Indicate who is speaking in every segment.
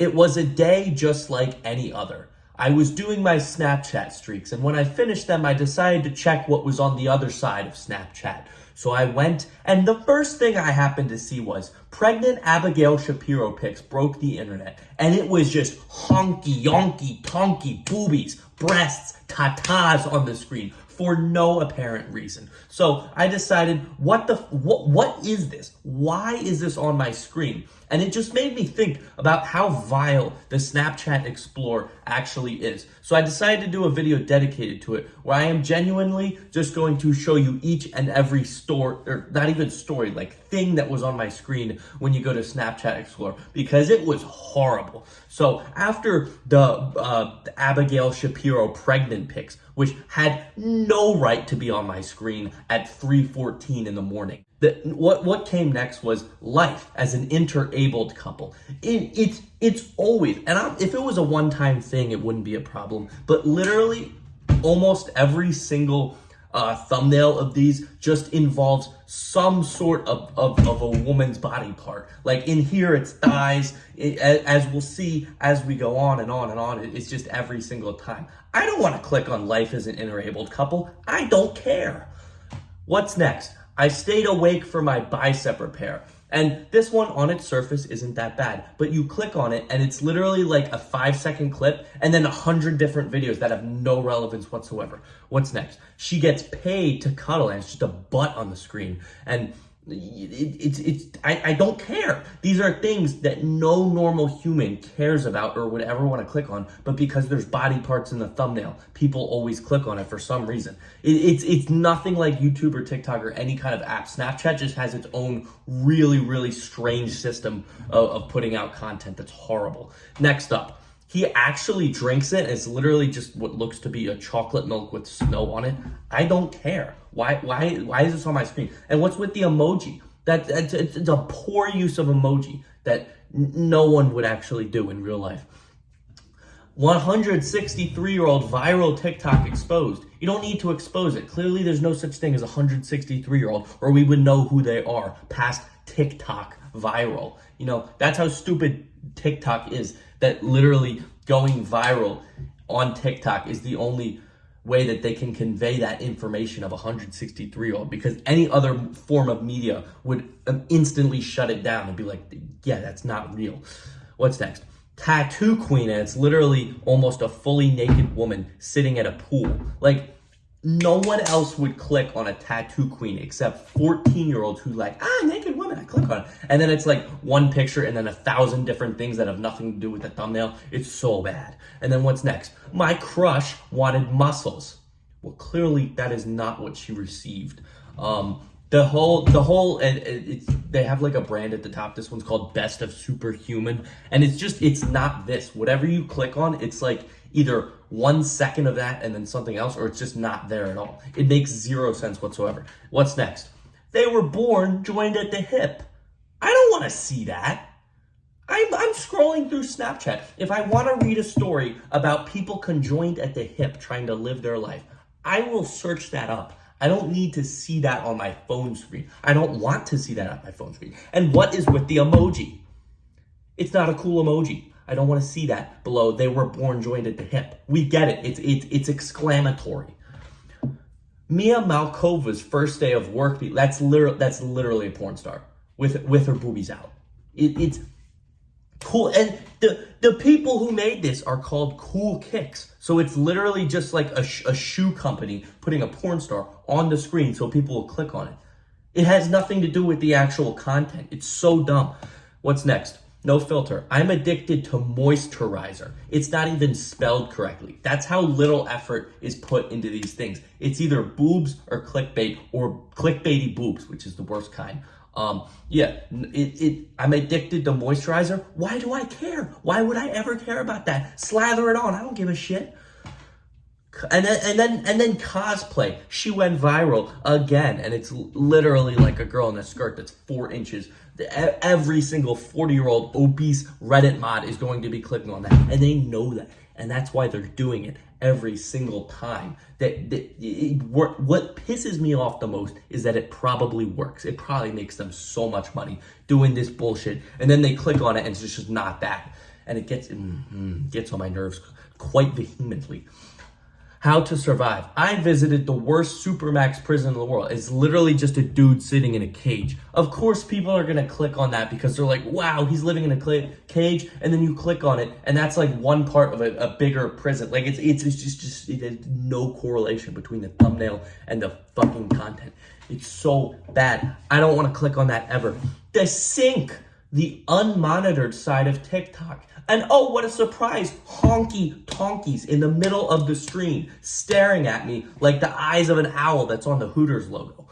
Speaker 1: It was a day just like any other. I was doing my Snapchat streaks, and when I finished them, I decided to check what was on the other side of Snapchat. So I went, and the first thing I happened to see was pregnant Abigail Shapiro pics broke the internet. And it was just honky, yonky, tonky, boobies, breasts, tatas on the screen for no apparent reason. So I decided, what is this? Why is this on my screen? And it just made me think about how vile the Snapchat Explorer actually is. So I decided to do a video dedicated to it, where I am genuinely just going to show you each and every story, or not even story, like thing that was on my screen when you go to Snapchat Explorer, because it was horrible. So after the Abigail Shapiro pregnant pics, which had no right to be on my screen at 3:14 in the morning, what came next was life as an interabled couple. It's always, and if it was a one-time thing, it wouldn't be a problem. But literally, almost every single thumbnail of these just involves some sort of a woman's body part. Like in here, it's thighs. As we'll see as we go on and on and on, it's just every single time. I don't want to click on life as an interabled couple. I don't care. What's next? I stayed awake for my bicep repair. And this one on its surface isn't that bad, but you click on it and it's literally like a 5-second clip and then 100 different videos that have no relevance whatsoever. What's next? She gets paid to cuddle and it's just a butt on the screen. And I don't care. These are things that no normal human cares about or would ever want to click on, but because there's body parts in the thumbnail, people always click on it for some reason. It's nothing like YouTube or TikTok or any kind of app. Snapchat just has its own really, really strange system of putting out content that's horrible. Next up. He actually drinks it. It's literally just what looks to be a chocolate milk with snow on it. I don't care. Why is this on my screen? And what's with the emoji? It's a poor use of emoji that no one would actually do in real life. 163-year-old viral TikTok exposed. You don't need to expose it. Clearly, there's no such thing as a 163-year-old, or we would know who they are past TikTok viral. You know, that's how stupid TikTok is, that literally going viral on TikTok is the only way that they can convey that information of a 163-year-old, because any other form of media would instantly shut it down and be like, yeah, that's not real. What's next? Tattoo queen, and it's literally almost a fully naked woman sitting at a pool. Like, no one else would click on a tattoo queen except 14-year-olds who like, naked woman, I click on it. And then it's like one picture and then 1,000 different things that have nothing to do with the thumbnail. It's so bad. And then what's next? My crush wanted muscles. Well, clearly that is not what she received. They have like a brand at the top. This one's called Best of Superhuman. And it's not this. Whatever you click on, it's like either 1 second of that and then something else, or it's just not there at all. It makes zero sense whatsoever. What's next? They were born joined at the hip. I don't want to see that. I'm scrolling through Snapchat. If I want to read a story about people conjoined at the hip trying to live their life, I will search that up. I don't need to see that on my phone screen. I don't want to see that on my phone screen. And what is with the emoji? It's not a cool emoji. I don't want to see that below. They were born joined at the hip. We get it. It's exclamatory. Mia Malkova's first day of work. That's literally a porn star with her boobies out. It's cool. And the people who made this are called Cool Kicks. So it's literally just like a shoe company putting a porn star on the screen so people will click on it. It has nothing to do with the actual content. It's so dumb. What's next? No filter. I'm addicted to moisturiser. It's not even spelled correctly. That's how little effort is put into these things. It's either boobs or clickbait, or clickbaity boobs, which is the worst kind. I'm addicted to moisturizer. Why do I care? Why would I ever care about that? Slather it on. I don't give a shit. And then cosplay. She went viral again, and it's literally like a girl in a skirt that's 4 inches. Every single 40-year-old obese Reddit mod is going to be clicking on that, and they know that, and that's why they're doing it every single time. What pisses me off the most is that it probably works. It probably makes them so much money doing this bullshit, and then they click on it, and it's just not that. and it gets on my nerves quite vehemently. How to survive. I visited the worst supermax prison in the world. It's literally just a dude sitting in a cage. Of course, people are gonna click on that because they're like, wow, he's living in a cage, and then you click on it, and that's like one part of a bigger prison. Like, it's just it has no correlation between the thumbnail and the fucking content. It's so bad. I don't want to click on that ever. The sink, the unmonitored side of TikTok. And oh, what a surprise, honky tonkies in the middle of the screen, staring at me like the eyes of an owl that's on the Hooters logo.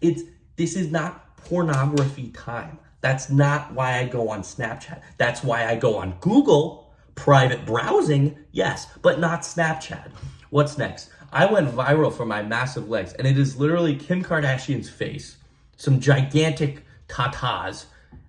Speaker 1: This is not pornography time. That's not why I go on Snapchat. That's why I go on Google, private browsing, yes, but not Snapchat. What's next? I went viral for my massive legs, and it is literally Kim Kardashian's face, some gigantic tatas,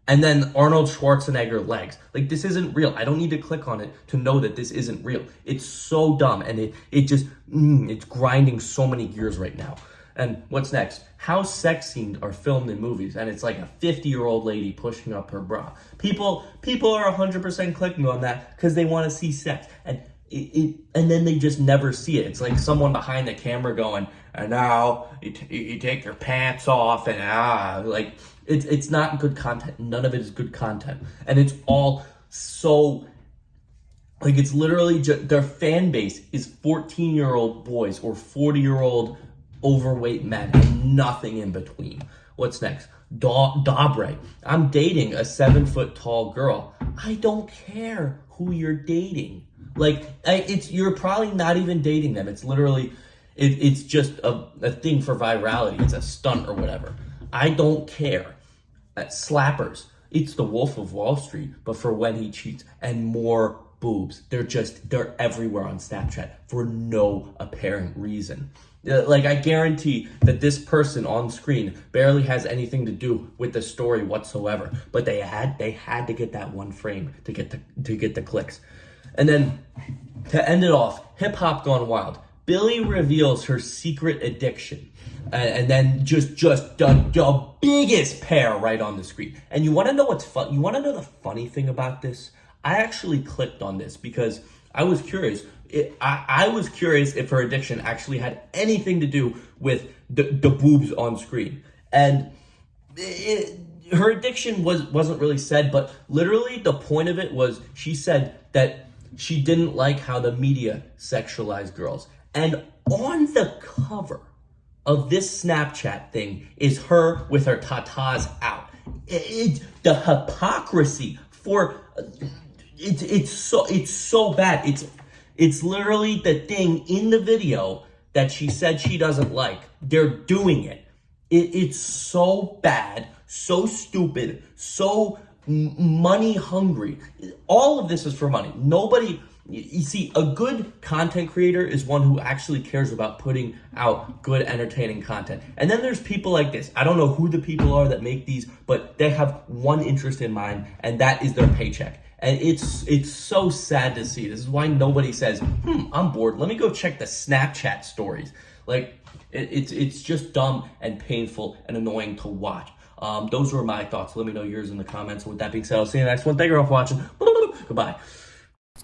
Speaker 1: and then Arnold Schwarzenegger legs. Like, this isn't real. I don't need to click on it to know that this isn't real. It's so dumb, and it's grinding so many gears right now. And what's next? How sex scenes are filmed in movies, and it's like a 50-year-old lady pushing up her bra. People are 100% clicking on that because they want to see sex, and then they just never see it. It's like someone behind the camera going, and now you take your pants off, and like, it's not good content. None of it is good content, and it's all so, like, it's literally just, their fan base is 14-year-old boys or 40-year-old overweight men and nothing in between. What's next? Dabre. I'm dating a 7-foot tall girl. I don't care who you're dating. Like, you're probably not even dating them. It's literally, it's just a thing for virality. It's a stunt or whatever. I don't care. Slappers. It's the Wolf of Wall Street, but for when he cheats, and more boobs. They're everywhere on Snapchat for no apparent reason. Like, I guarantee that this person on screen barely has anything to do with the story whatsoever, but they had to get that one frame to get the clicks. And then to end it off, hip hop gone wild. Billie reveals her secret addiction, and then just the biggest pair right on the screen. And you want to know what's fun? You want to know the funny thing about this? I actually clicked on this because I was curious. I was curious if her addiction actually had anything to do with the boobs on screen. And her addiction wasn't really said, but literally the point of it was she said that she didn't like how the media sexualized girls. And on the cover of this Snapchat thing is her with her tatas out. The hypocrisy for it's so bad. It's literally the thing in the video that she said she doesn't like. They're doing it. It's so bad, so stupid, so money hungry. All of this is for money. You see, a good content creator is one who actually cares about putting out good, entertaining content. And then there's people like this. I don't know who the people are that make these, but they have one interest in mind, and that is their paycheck. And it's so sad to see. This is why nobody says, I'm bored. Let me go check the Snapchat stories. Like, it's just dumb and painful and annoying to watch. Those were my thoughts. Let me know yours in the comments. And with that being said, I'll see you in the next one. Thank you all for watching. Goodbye.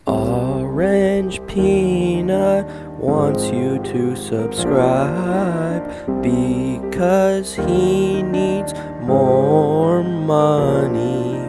Speaker 2: Orange Peanut wants you to subscribe because he needs more money.